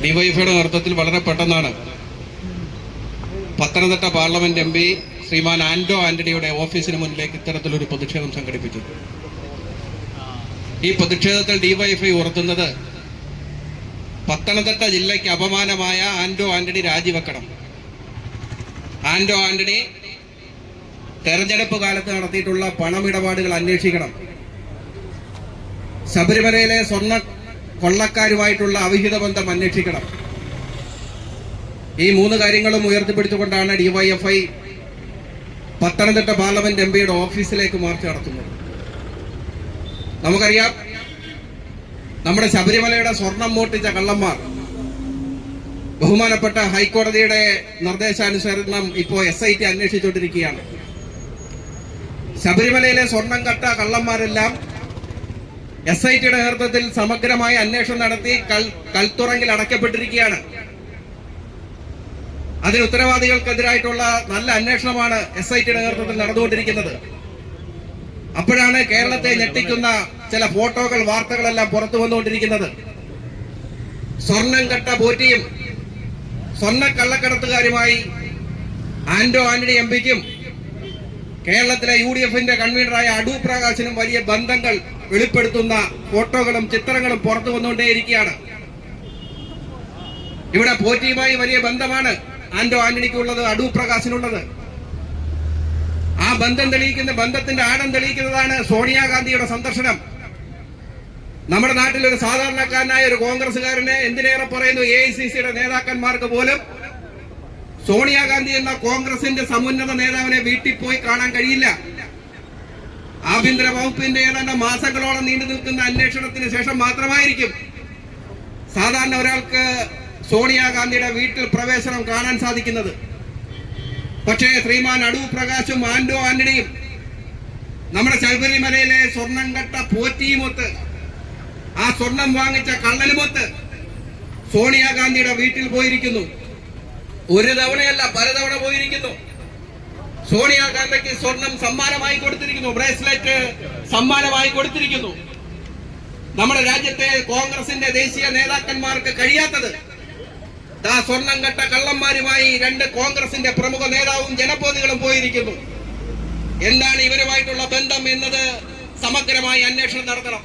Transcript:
ഡിവൈഎഫ്ഐയുടെ നേതൃത്വത്തിൽ വളരെ പെട്ടെന്നാണ് പത്തനംതിട്ട പാർലമെന്റ് MP ശ്രീമാൻ ആന്റോ ആന്റണിയുടെ ഓഫീസിന് മുന്നിലേക്ക് ഇത്തരത്തിലൊരു പ്രതിഷേധം സംഘടിപ്പിച്ചത്. ഈ പ്രതിഷേധത്തിൽ ഡിവൈഎഫ്ഐ ഉയർത്തുന്നത് പത്തനംതിട്ട ജില്ലയ്ക്ക് അപമാനമായ ആന്റോ ആന്റണി രാജിവെക്കണം. ആന്റോ ആന്റണി തെരഞ്ഞെടുപ്പ് കാലത്ത് നടത്തിയിട്ടുള്ള പണമിടപാടുകൾ അന്വേഷിക്കണം. ശബരിമലയിലെ സ്വർണ്ണ കൊള്ളക്കാരുമായിട്ടുള്ള അവിഹിത ബന്ധം അന്വേഷിക്കണം. ഈ മൂന്ന് കാര്യങ്ങളും ഉയർത്തിപ്പിടിച്ചുകൊണ്ടാണ് ഡിവൈഎഫ്ഐ പത്തനംതിട്ട പാർലമെന്റ് MPയുടെ ഓഫീസിലേക്ക് മാർച്ച് നടത്തുന്നത്. നമുക്കറിയാം, നമ്മുടെ ശബരിമലയുടെ സ്വർണം മോട്ടിച്ച കള്ളന്മാർ ബഹുമാനപ്പെട്ട ഹൈക്കോടതിയുടെ നിർദ്ദേശാനുസരണം ഇപ്പോൾ SIT അന്വേഷിച്ചുകൊണ്ടിരിക്കുകയാണ്. ശബരിമലയിലെ സ്വർണം കട്ട കള്ളന്മാരെല്ലാം SITയുടെ നേതൃത്വത്തിൽ സമഗ്രമായ അന്വേഷണം നടത്തി കൽത്തുറങ്കിൽ അടയ്ക്കപ്പെട്ടിരിക്കുകയാണ്. അതിന് ഉത്തരവാദികൾക്കെതിരായിട്ടുള്ള നല്ല അന്വേഷണമാണ് SITയുടെ നേതൃത്വത്തിൽ നടന്നുകൊണ്ടിരിക്കുന്നത്. അപ്പോഴാണ് കേരളത്തെ ഞെട്ടിക്കുന്ന ചില ഫോട്ടോകൾ, വാർത്തകളെല്ലാം പുറത്തു വന്നുകൊണ്ടിരിക്കുന്നത്. സ്വർണം കട്ട പോറ്റിയും സ്വർണ്ണ കള്ളക്കടത്തുകാരുമായി ആന്റോ ആന്റണി MPക്കും കേരളത്തിലെ UDFന്റെ കൺവീനറായ അടൂർ പ്രകാശിനും വലിയ ബന്ധങ്ങൾ വെളിപ്പെടുത്തുന്ന ഫോട്ടോകളും ചിത്രങ്ങളും പുറത്തു വന്നുകൊണ്ടേയിരിക്കുകയാണ്. ഇവിടെ പോറ്റിയുമായി വലിയ ബന്ധമാണ് ആന്റോ ആന്റണിക്കുള്ളത്, അടൂർ പ്രകാശിനുള്ളത്. ആ ബന്ധം തെളിയിക്കുന്ന, ബന്ധത്തിന്റെ ആഴം തെളിയിക്കുന്നതാണ് സോണിയാഗാന്ധിയുടെ സന്ദർശനം. നമ്മുടെ നാട്ടിൽ ഒരു സാധാരണക്കാരനായ ഒരു കോൺഗ്രസുകാരനെ, എന്തിനേറെ പറയുന്നു AICCയുടെ നേതാക്കന്മാർക്ക് പോലും സോണിയാഗാന്ധി എന്ന കോൺഗ്രസിന്റെ സമുന്നത നേതാവിനെ വീട്ടിൽ പോയി കാണാൻ കഴിയില്ല. ആഭ്യന്തര വകുപ്പിന്റെ ഏതാണ്ട് മാസങ്ങളോളം നീണ്ടു നിൽക്കുന്ന അന്വേഷണത്തിന് ശേഷം മാത്രമായിരിക്കും സാധാരണ ഒരാൾക്ക് സോണിയാഗാന്ധിയുടെ വീട്ടിൽ പ്രവേശനം കാണാൻ സാധിക്കുന്നത്. പക്ഷേ ശ്രീമാൻ അടൂർ പ്രകാശും ആന്റോ ആന്റണിയും നമ്മുടെ ശബരിമലയിലെ സ്വർണം കട്ട പോറ്റിയുമൊത്ത്, ആ സ്വർണം വാങ്ങിച്ച കള്ളനുമൊത്ത് സോണിയാഗാന്ധിയുടെ വീട്ടിൽ പോയിരിക്കുന്നു. ഒരു തവണയല്ല, പലതവണ പോയിരിക്കുന്നു. സോണിയാഗാന്ധിക്ക് സ്വർണം സമ്മാനമായി കൊടുത്തിരിക്കുന്നു, ബ്രേസ്ലെറ്റ് സമ്മാനമായി കൊടുത്തിരിക്കുന്നു. നമ്മുടെ രാജ്യത്തെ കോൺഗ്രസിന്റെ ദേശീയ നേതാക്കന്മാർക്ക് കഴിയാത്തത് സ്വർണം കെട്ട കള്ളന്മാരുമായി രണ്ട് കോൺഗ്രസിന്റെ പ്രമുഖ നേതാവും ജനപ്രതിനിധികളും പോയിരിക്കുന്നു. എന്താണ് ഇവരുമായിട്ടുള്ള ബന്ധം എന്നത് സമഗ്രമായി അന്വേഷണം നടത്തണം.